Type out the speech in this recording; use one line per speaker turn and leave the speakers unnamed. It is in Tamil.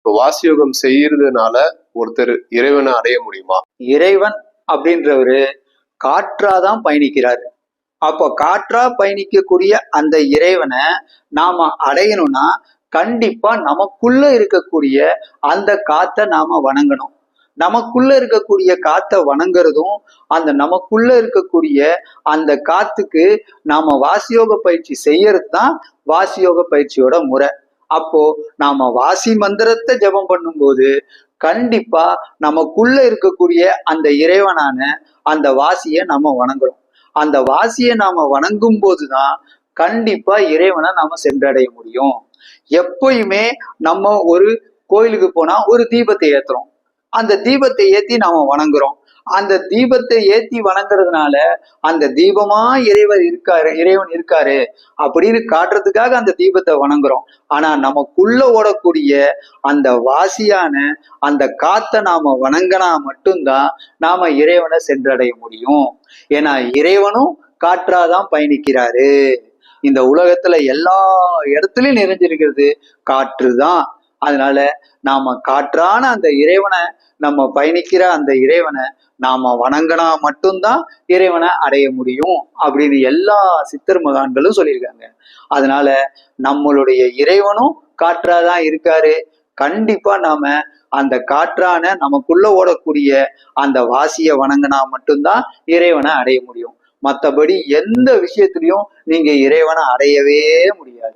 இப்போ வாசியோகம் செய்யறதுனால ஒருத்தர் இறைவனை அடைய முடியுமா?
இறைவன் அப்படின்றவரு காற்றாதான் பயணிக்கிறாரு. அப்போ காற்றா பயணிக்கக்கூடிய அந்த இறைவனை நாம அடையணும்னா கண்டிப்பா நமக்குள்ள இருக்கக்கூடிய அந்த காத்தை நாம வணங்கணும். நமக்குள்ள இருக்கக்கூடிய காத்தை வணங்குறதும் அந்த நமக்குள்ள இருக்கக்கூடிய அந்த காத்துக்கு நாம வாசியோக பயிற்சி செய்யறது தான் வாசியோக பயிற்சியோட முறை. அப்போ நாம வாசி மந்திரத்தை ஜபம் பண்ணும்போது கண்டிப்பா நமக்குள்ள இருக்கக்கூடிய அந்த இறைவனான அந்த வாசியை நாம வணங்குறோம். அந்த வாசியை நாம வணங்கும் போதுதான் கண்டிப்பா இறைவனை நாம சென்றடைய முடியும். எப்பயுமே நம்ம ஒரு கோயிலுக்கு போனா ஒரு தீபத்தை ஏத்துறோம். அந்த தீபத்தை ஏத்தி நாம வணங்குறோம். அந்த தீபத்தை ஏத்தி வணங்குறதுனால அந்த தீபமா இறைவன் இருக்காரு அப்படின்னு காட்டுறதுக்காக அந்த தீபத்தை வணங்குறோம். ஆனா நமக்குள்ள ஓடக்கூடிய அந்த வாசியான அந்த காத்தை நாம வணங்கினா மட்டும்தான் நாம இறைவனை சென்றடைய முடியும். ஏன்னா இறைவனும் காற்றாதான் பயணிக்கிறாரு. இந்த உலகத்துல எல்லா இடத்துலயும் நிறைஞ்சிருக்கிறது காற்று தான். அதனால நாம காற்றான அந்த இறைவனை நம்ம பயணிக்கிற அந்த இறைவனை நாம வணங்கினா மட்டும்தான் இறைவனை அடைய முடியும் அப்படின்னு எல்லா சித்தர் மகான்களும் சொல்லியிருக்காங்க. அதனால நம்மளுடைய இறைவனும் காற்றாதான் இருக்காரு. கண்டிப்பா நாம அந்த காற்றான நமக்குள்ள ஓடக்கூடிய அந்த வாசியை வணங்கினா மட்டும்தான் இறைவனை அடைய முடியும். மற்றபடி எந்த விஷயத்திலையும் நீங்க இறைவனை அடையவே முடியாது.